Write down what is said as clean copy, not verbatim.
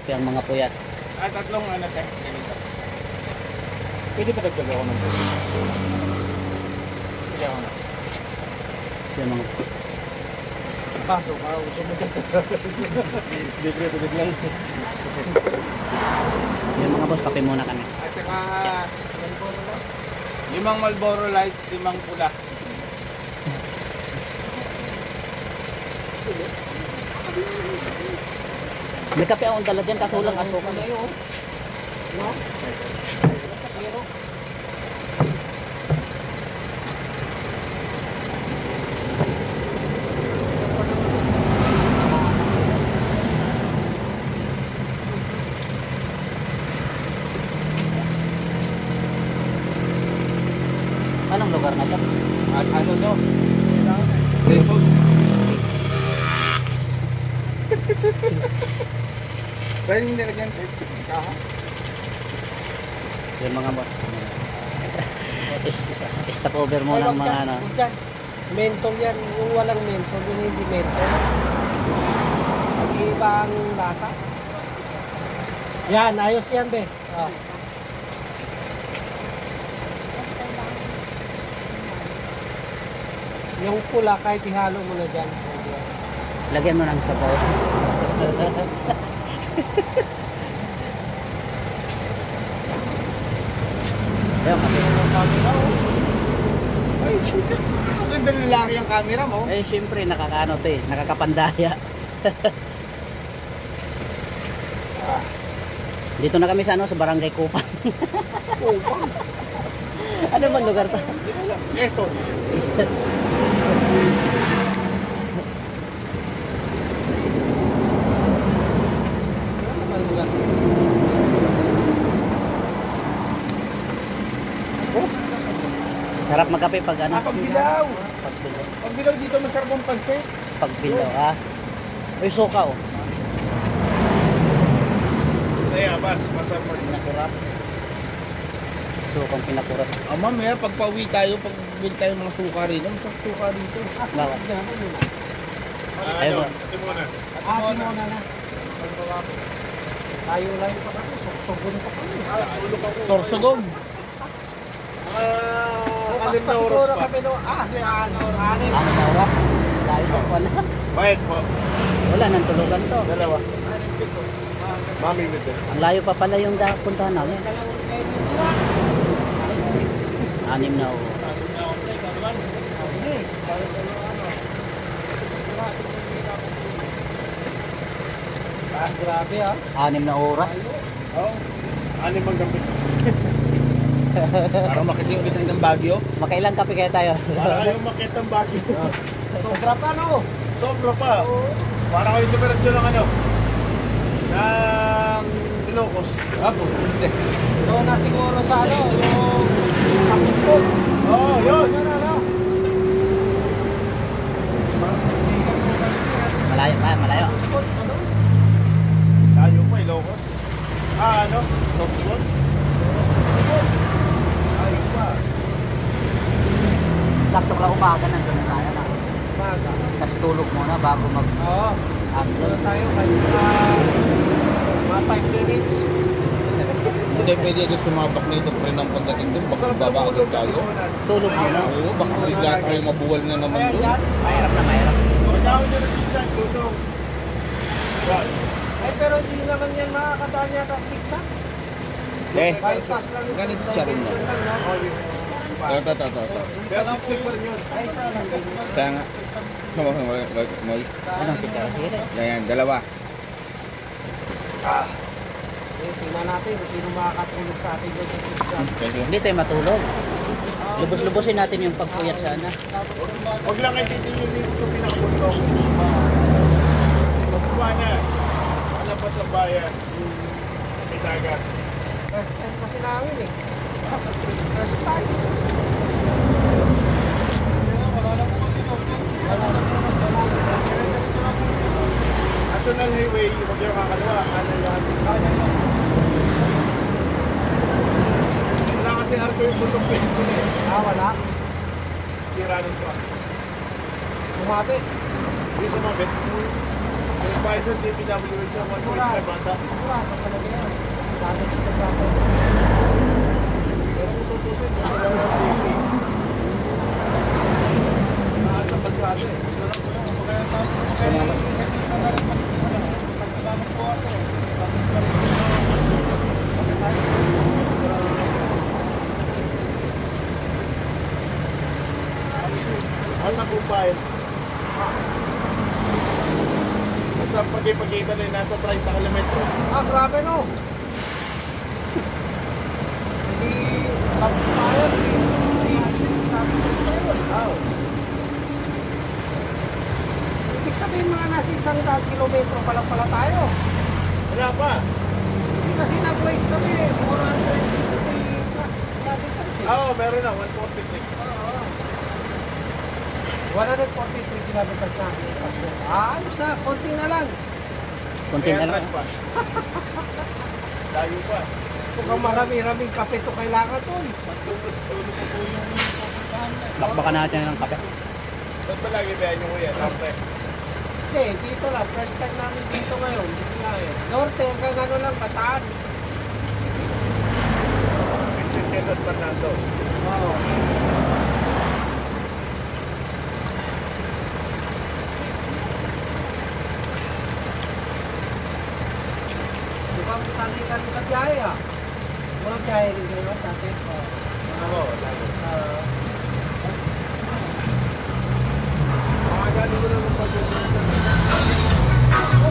Ang mga puyat. Tatlong ano te, ganito. Pwede pa dagdag ako ng pwede. Sige ako na. Yung mga Pasok, gusto mo dito. Libre, tubig lang. yung mga boss, kape muna kami. At saka, 5 Marlboro Lights, 5 pula. May kape akong dala dyan, kaso lang asukal. No? Anong lugar na ito? At ano to? Quezon. Pwede yung nilagyan kaha? Yung mga boss. Stop over muna ang mga ano. Mentol yan, yung walang mentol, yung hindi mentol. Mag-iiba ang lasa. Yan, ayos yan be. Oh. Yung pula, kahit ihalo mo na dyan. Lagyan mo ng sabaw. Ayun, kape. Ay, ang ganda ng lalaki ang camera mo. Eh, siyempre, nakakaano to eh. Nakakapandaya. Dito na kami sa ano, sa Barangay Kupang. Kupang? Ano bang lugar to? Quezon. Sarap magkape pag ano? Pagbilaw. Pagbilaw. Pagbilaw dito masarap ang pansit. Pagbilaw, ha? Uy, soka, oh. Kaya, bas, masarap pinakurap. Sukang pinakurat. Mamaya, pag pauwi tayo, pag bili tayo mga suka rin, masarap suka dito. Bawat. Ayun. Ati mo na. Tayo lang pa kami, sorsogon pa kami. Sorsogong. Bukas pa siguro kami no. Anin. Ano na oras? Layo pa pala. Bayad po. Wala, nang tulugan to. Dalawa. Mami with it. Ang layo pa pala yung puntahan namin. 6 na oras. Grabe ah. 6 na oras. Oo. Ano bang gabi? Parang makita yung ulit ng Baguio. Makailang kape kaya tayo? Para kayong makita ng Baguio. Sobra pa no. Sobra pa. Para kayong diretso ng ano? Ng Ilocos. Apo. Ito na siguro sa ano, yung pakipot. Oo, yun. Malayo pa, malayo. Tayo pa, Ilocos. Ano? Sorsogon? Sorsogon. Tayo pa. Sakto ka umaga nandun na tayo na. Maga. Tapos tulog muna bago mag... Oo. Doon tayo kahit mga 5 minutes. Hindi pwede agad sumabak nito pre ng pagdating doon. Baka baba agad tayo. Tulog muna. Oo, baka bigla tayo mabuwal na naman Kaya doon. yan. Mahirap na mahirap. Magkakaw nyo na sisan, lusong. Eh pero hindi naman yan makakadaan yata 6 ah. Eh, Bypass lang yung ganito siya rin subvention yan. lang, no? Ito. Pero 6 pa rin yun. Ay, sana. Saya nga. May. Anong picture? Sige. Yan, dalawa. Eh, tingnan natin kung sino makakatulog sa atin doon sa 6 ah. Thank you. Hindi tayo matulog. Lubos-lubosin natin yung pagpuyat sana. Huwag lang kayo dito yung dito sa pinakabundok. Pagkuha na. Alam pa sa bayan. May dagat. First time kasi namin eh. First time. National Highway, huwag yung kakalawa. Wala kasi arko yung bundok pinto eh. Wala. Sira nun ko. Bumabit. Hindi sumabit. May bayad ng DPWH sa 1.5 banda. Wala pa talaga yan. Damage na dapat. Pero kung tutusin, kasi lang ng DP. Nasa kalsada eh. Ito lang po yun. Kaya tayo, kaya pagkakalang po ako. Tapos pa rin. Asa po ba yun? Nasa pagkipagkita na nasa 30 kilometro. Ah, grabe no. Hindi, sabi ko tayo, ibig sabihin mga nasa 100 kilometro pa lang pala tayo. Wala pa. Kasi nag-waste kami, 450 plus kilometers eh. Oo, meron na, 143. 143 kilometers na. Ayos na, konti na lang. Konti na lang. pa. Layo pa. Kung kang marami-raming kape to kailangan tol. Tulog ko po yung pupuntahan na. Bakbakan natin ng kape. Ba't ba lagi ba yung kuya? Norte. Hindi, dito lang. First time namin dito ngayon. Dito nga eh. Norte, hanggang ano lang, Bataan. Vincent Quezon Fernando. Oo. Di ba, sanay ka rin sa biyahe ah. Mga biyahe rin kayo dati. Ako, lagi. Ah, Mga galing ko na ng pag